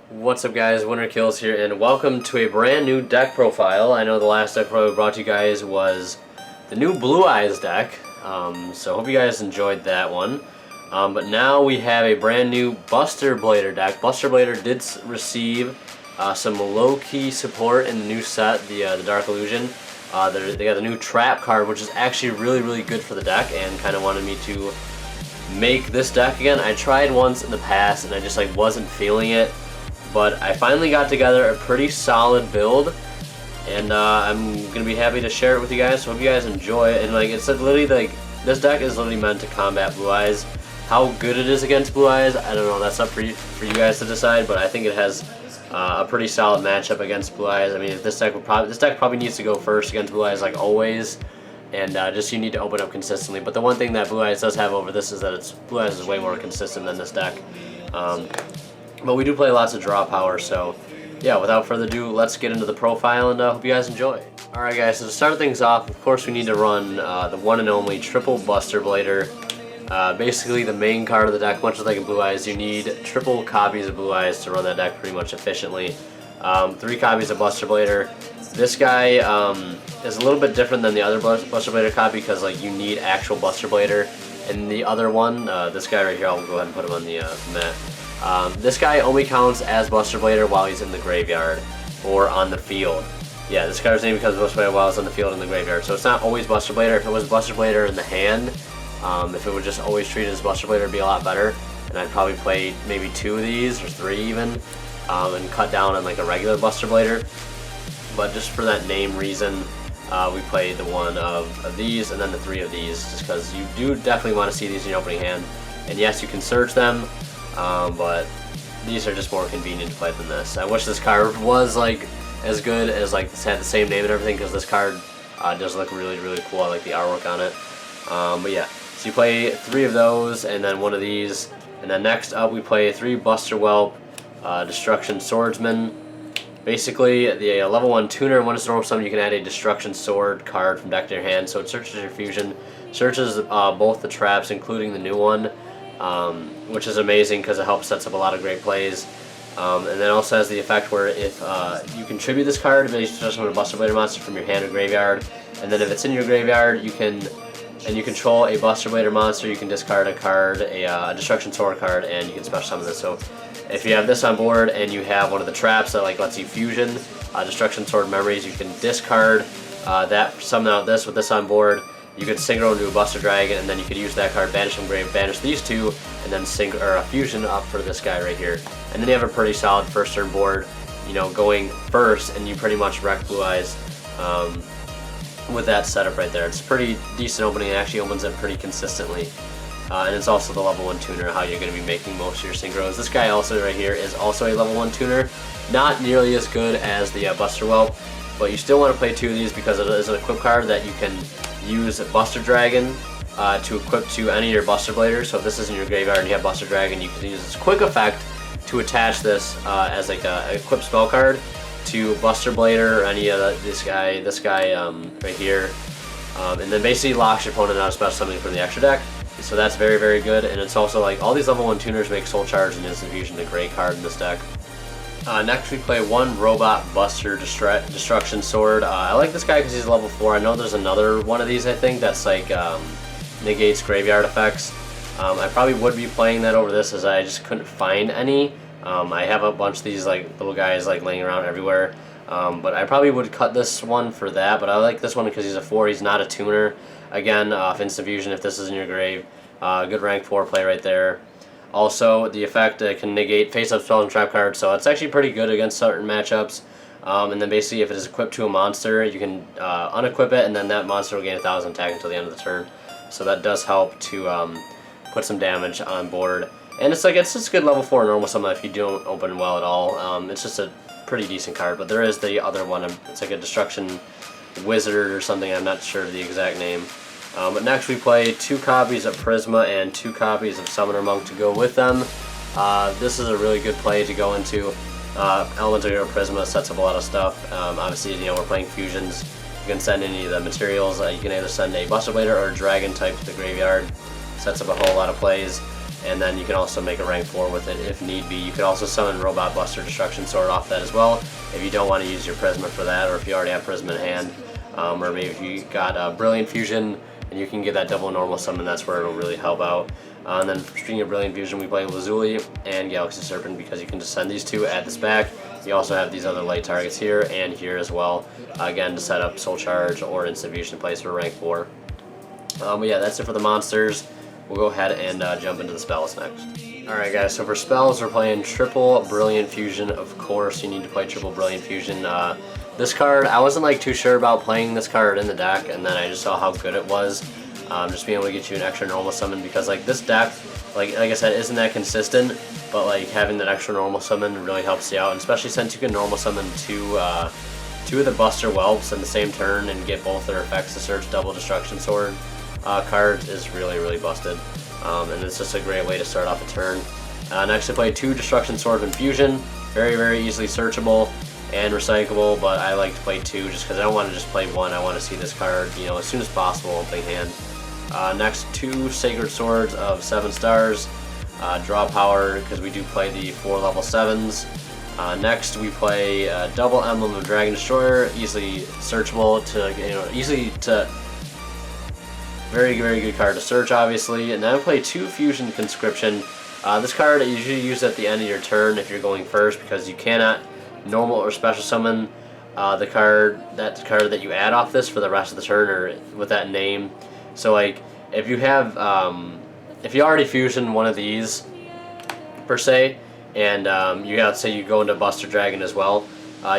What's up guys, Winter Kills here, and welcome to a brand new deck profile. I know the last deck profile we brought to you guys was the new Blue Eyes deck, so hope you guys enjoyed that one. But now we have a brand new Buster Blader deck. Buster Blader did receive some low-key support in the new set, the Dark Illusion. They got a new Trap card, which is actually really good for the deck, and kind of wanted me to make this deck again. I tried once in the past and I just wasn't feeling it. But I finally got together a pretty solid build, and I'm gonna be happy to share it with you guys. So hope you guys enjoy it. And it's literally this deck is literally meant to combat Blue Eyes. How good it is against Blue Eyes, I don't know. That's up for you guys to decide. But I think it has a pretty solid matchup against Blue Eyes. I mean, this deck probably needs to go first against Blue Eyes like always, and just you need to open up consistently. But the one thing that Blue Eyes does have over this is that Blue Eyes is way more consistent than this deck. But we do play lots of draw power, so yeah, without further ado, let's get into the profile, and hope you guys enjoy. Alright guys, so to start things off, of course we need to run the one and only triple Buster Blader. Basically the main card of the deck, much like in Blue Eyes, you need triple copies of Blue Eyes to run that deck pretty much efficiently. 3 copies of Buster Blader. This guy is a little bit different than the other Buster Blader copy because you need actual Buster Blader. And the other one, this guy right here, I'll go ahead and put him on the mat. This guy only counts as Buster Blader while he's in the graveyard or on the field. Yeah, this card's name becomes Buster Blader while he's on the field in the graveyard. So it's not always Buster Blader. If it was Buster Blader in the hand, if it would just always treat it as Buster Blader, it'd be a lot better. And I'd probably play maybe 2 of these or 3 even, and cut down on a regular Buster Blader. But just for that name reason, we played the one of these and then the 3 of these, just because you do definitely want to see these in your opening hand. And yes, you can search them. But these are just more convenient to play than this. I wish this card was as good as had the same name and everything, because this card does look really cool. I like the artwork on it. But yeah, so you play 3 of those and then 1 of these, and then next up we play 3 Buster Whelp Destruction Swordsman. Basically, the level 1 tuner, when it's normal summon, you can add a Destruction Sword card from deck to your hand. So it searches your fusion, searches both the traps, including the new one. Which is amazing because it helps sets up a lot of great plays. And then also has the effect where if you contribute this card, you just summon a Buster Blader monster from your hand or graveyard, and then if it's in your graveyard, you control a Buster Blader monster, you can discard a card, a Destruction Sword card, and you can special summon this. So if you have this on board and you have one of the traps that lets you fusion Destruction Sword memories, you can discard that, summon out this with this on board. You could synchro into a Buster Dragon, and then you could use that card, banish from grave, banish these 2, and then fusion up for this guy right here. And then you have a pretty solid first turn board, going first, and you pretty much wreck Blue Eyes with that setup right there. It's a pretty decent opening. It actually opens it pretty consistently. And it's also the level 1 tuner, how you're going to be making most of your synchros. This guy also right here is also a level 1 tuner. Not nearly as good as the Buster Whelp, but you still want to play 2 of these because it is an equip card that you can use Buster Dragon to equip to any of your Buster Bladers. So if this is in your graveyard and you have Buster Dragon, you can use this quick effect to attach this as a equip spell card to Buster Blader or any of this guy right here, and then basically locks your opponent out of special summoning from the extra deck. So that's very good. And it's also all these level 1 tuners make Soul Charge and Instant Fusion a great card in this deck. Next we play 1 Robot Buster Destruction Sword. I like this guy because he's level 4. I know there's another one of these, I think, that's negates graveyard effects. I probably would be playing that over this as I just couldn't find any. I have a bunch of these little guys laying around everywhere. But I probably would cut this one for that, but I like this one because he's a 4. He's not a tuner. Again, Instant Fusion if this is in your grave. Good rank 4 play right there. Also, the effect can negate face-up spell and trap cards, so it's actually pretty good against certain matchups. And then basically, if it is equipped to a monster, you can unequip it, and then that monster will gain 1,000 attack until the end of the turn. So that does help to put some damage on board. And it's just a good level 4 normal summon if you don't open well at all. It's just a pretty decent card, but there is the other one. It's a Destruction Wizard or something. I'm not sure the exact name. But next we play 2 copies of Prisma and 2 copies of Summoner Monk to go with them. This is a really good play to go into. Elemental Hero Prisma sets up a lot of stuff. Obviously, we're playing fusions. You can send any of the materials. You can either send a Buster Blader or a Dragon type to the graveyard. Sets up a whole lot of plays. and then you can also make a rank 4 with it if need be. You could also summon Robot Buster Destruction Sword off that as well if you don't want to use your Prisma for that, or if you already have Prisma in hand, or maybe if you got Brilliant Fusion and you can get that double normal summon, that's where it'll really help out. And then speaking of Brilliant Fusion, we play Lazuli and Galaxy Serpent because you can just send these two at this back. You also have these other light targets here and here as well, again to set up Soul Charge or Instant Fusion in place for rank 4. But yeah, that's it for the monsters. We'll go ahead and jump into the spells next. Alright guys, so for spells we're playing triple Brilliant Fusion. Of course you need to play triple Brilliant Fusion. This card, I wasn't like too sure about playing this card in the deck, and then I just saw how good it was. Just being able to get you an extra normal summon, because like this deck, like I said, isn't that consistent, but like having that extra normal summon really helps you out, and especially since you can normal summon two of the Buster Whelps in the same turn and get both their effects to search double Destruction Sword cards is really busted, and it's just a great way to start off a turn. Next I play 2 Destruction Sword Infusion, very easily searchable and recyclable, but I like to play 2 just because I don't want to just play 1. I want to see this card, you know, as soon as possible in opening hand. Next, 2 Sacred Swords of 7 stars, draw power because we do play the 4 level 7s. Next, we play double Emblem of Dragon Destroyer, easily searchable to, you know, very good card to search, obviously. And then I play 2 Fusion Conscription. This card I usually use at the end of your turn if you're going first, because you cannot normal or special summon the card that you add off this for the rest of the turn, or with that name. So like if you have if you already fusion one of these per se, and you got, say you go into Buster Dragon as well,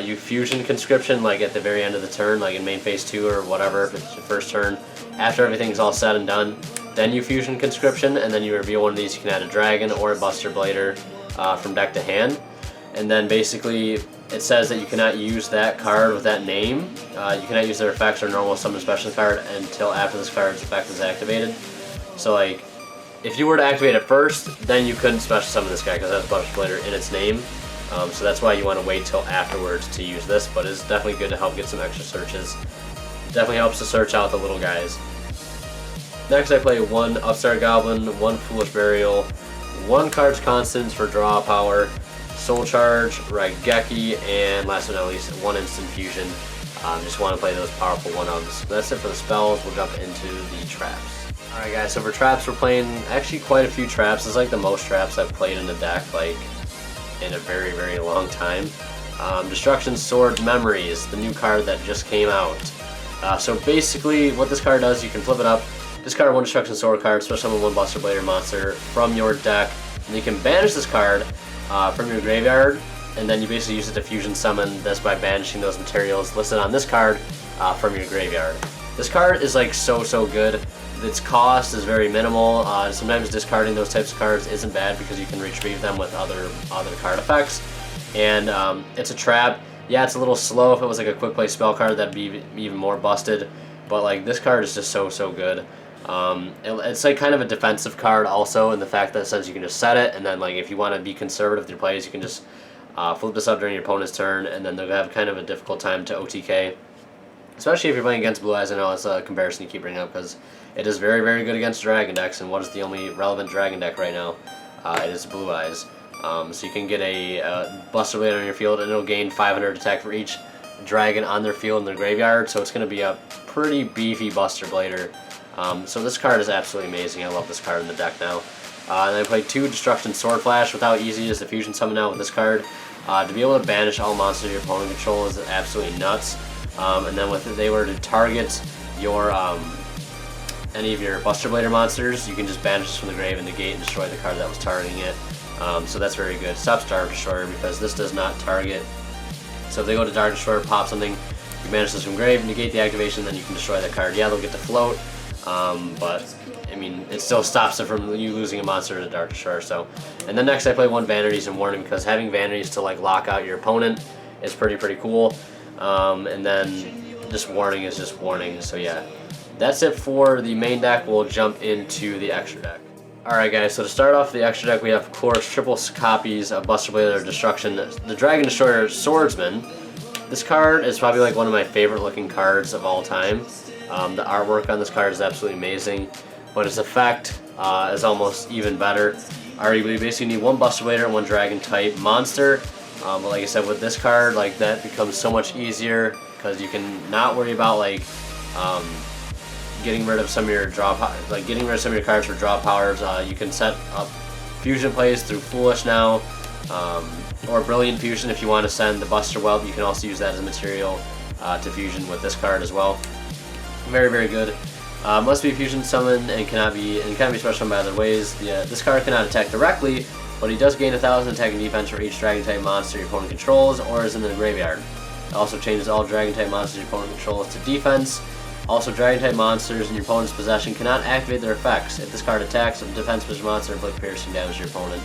you fusion Conscription like at the very end of the turn, like in main phase 2 or whatever, if it's your first turn, after everything's all said and done, then you fusion Conscription, and then you reveal one of these. You can add a dragon or a Buster Blader from deck to hand. And then basically it says that you cannot use that card with that name. You cannot use their effects or normal summon special card until after this card's effect is activated. So like, if you were to activate it first, then you couldn't special summon this guy because it has Buster Blader in its name. So that's why you want to wait till afterwards to use this, but it's definitely good to help get some extra searches. Definitely helps to search out the little guys. Next I play 1 Upstart Goblin, 1 Foolish Burial, 1 Cards Constants for draw power, Soul Charge, Raigeki, and last but not least, 1 Instant Fusion. Just want to play those powerful 1-ofs. That's it for the spells. We'll jump into the traps. Alright guys, so for traps we're playing actually quite a few traps. It's like the most traps I've played in the deck like in a very long time. Destruction Sword Memories, the new card that just came out. So basically what this card does, you can flip it up, discard 1 Destruction Sword card, special summon 1 Buster Blader monster from your deck, and you can banish this card from your graveyard, and then you basically use it to fusion summon this by banishing those materials listed on this card from your graveyard. This card is like so good. Its cost is very minimal. Sometimes discarding those types of cards isn't bad because you can retrieve them with other card effects. And it's a trap. Yeah, it's a little slow. If it was like a quick play spell card, that'd be even more busted. But like this card is just so good. It's like kind of a defensive card also, in the fact that since you can just set it, and then like if you want to be conservative with your plays, you can just flip this up during your opponent's turn, and then they'll have kind of a difficult time to OTK. Especially if you're playing against Blue Eyes. I know it's a comparison you keep bringing up because it is very good against Dragon decks, and what is the only relevant Dragon deck right now? It is Blue Eyes. So you can get a Buster Blader on your field, and it'll gain 500 attack for each Dragon on their field in their graveyard, so it's going to be a pretty beefy Buster Blader. So this card is absolutely amazing. I love this card in the deck now. And I played 2 Destruction Sword Flash with how easy it is to fusion summon out with this card. To be able to banish all monsters your opponent controls is absolutely nuts. And then if they were to target your any of your Buster Blader monsters, you can just banish this from the grave and negate and destroy the card that was targeting it. So that's very good. Stops Dark Destroyer because this does not target. So if they go to Dark Destroyer, pop something, you banish this from grave, negate the activation, then you can destroy that card. Yeah, they'll get to float, but I mean, it still stops it from you losing a monster to Dark Destroyer. So, and then next I play 1 Vanities and Warning because having Vanities to like lock out your opponent is pretty cool. And then just Warning is just Warning. So yeah, that's it for the main deck. We'll jump into the extra deck. Alright guys, so to start off the extra deck, we have of course triple copies of Buster Blader Destruction, the Dragon Destroyer Swordsman. This card is probably like one of my favorite looking cards of all time. The artwork on this card is absolutely amazing. but its effect is almost even better. You basically need one Buster Blader and one Dragon type monster. But like I said, with this card, like that becomes so much easier because you can not worry about like getting rid of some of your getting rid of some of your cards for draw powers. You can set up fusion plays through Foolish now, or Brilliant Fusion if you want to send the Buster Whelp. You can also use that as a material to fusion with this card as well. Very, very good. Must be fusion summoned and cannot be special summoned by other ways. This card cannot attack directly, but he does gain 1,000 attack and defense for each Dragon type monster your opponent controls or is in the graveyard. It also changes all Dragon type monsters your opponent controls to defense. Also, Dragon type monsters in your opponent's possession cannot activate their effects. If this card attacks, a defense position monster inflict piercing damage to your opponent.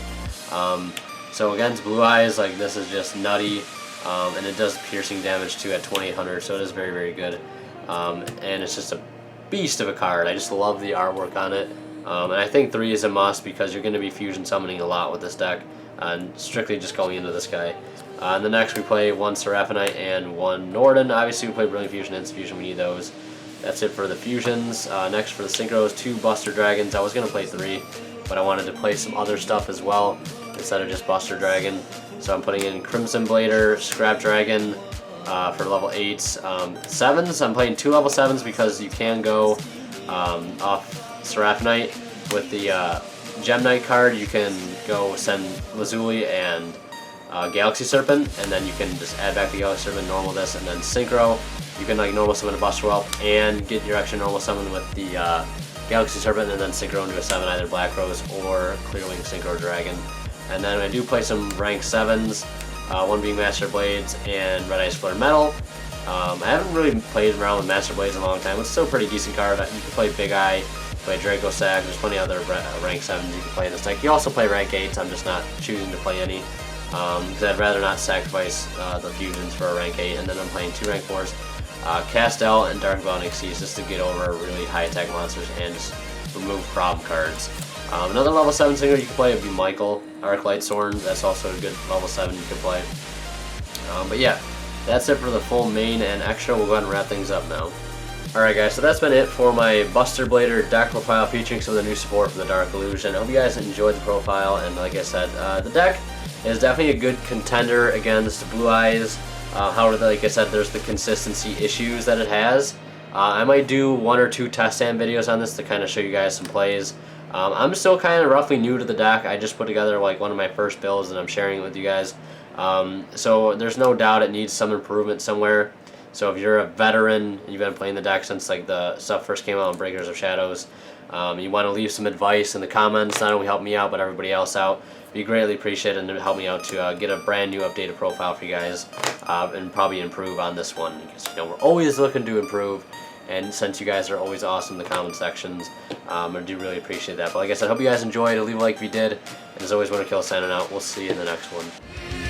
So against Blue Eyes, like this is just nutty, and it does piercing damage too at 2800, so it is very, very good. And it's just a beast of a card. I just love the artwork on it. And I think 3 is a must because you're going to be fusion summoning a lot with this deck, and strictly just going into this guy. And the next we play 1 Seraphinite and 1 Norden. Obviously we play Brilliant Fusion and Instant Fusion, we need those. That's it for the fusions. Next for the synchros, 2 Buster Dragons. I was going to play 3, but I wanted to play some other stuff as well instead of just Buster Dragon. So I'm putting in Crimson Blader, Scrap Dragon for level 8s. 7s, I'm playing 2 level 7s because you can go off Seraphinite with the Gem Knight card. You can go send Lazuli and Galaxy Serpent, and then you can just add back the Galaxy Serpent, normal this, and then Synchro. You can like normal summon a Buster Whelp and get your extra normal summon with the Galaxy Serpent, and then Synchro into a 7, either Black Rose or Clearwing Synchro Dragon. And then I do play some rank 7s, one being Master Blades and Red Ice Flare Metal. I haven't really played around with Master Blades in a long time. It's still a pretty decent card. You can play Big Eye, play Draco Sack. There's plenty of other rank 7s you can play in this deck. You also play rank 8s. I'm just not choosing to play any because I'd rather not sacrifice the fusions for a rank 8. And then I'm playing 2 rank 4s. Castel and Dark Velvet Xyz just to get over really high attack monsters and just remove problem cards. Another level 7 singer you can play would be Michael, Arclight Sorn. That's also a good level 7 you can play. But yeah, that's it for the full main and extra. We'll go ahead and wrap things up now. Alright guys, so that's been it for my Buster Blader deck profile featuring some of the new support from the Dark Illusion. I hope you guys enjoyed the profile, and like I said, the deck is definitely a good contender against Blue Eyes. However, like I said, there's the consistency issues that it has. I might do 1 or 2 test stand videos on this to kind of show you guys some plays. I'm still kind of roughly new to the deck. I just put together like one of my first builds and I'm sharing it with you guys. So there's no doubt it needs some improvement somewhere. So if you're a veteran, you've been playing the deck since like the stuff first came out on Breakers of Shadows, you want to leave some advice in the comments, not only help me out but everybody else out, be greatly appreciated, and help me out to get a brand new updated profile for you guys and probably improve on this one, because you know we're always looking to improve, and since you guys are always awesome in the comment sections, I do really appreciate that. But like I said, I hope you guys enjoyed. Leave a like if you did, and as always, WinnerKill signing out. We'll see you in the next one.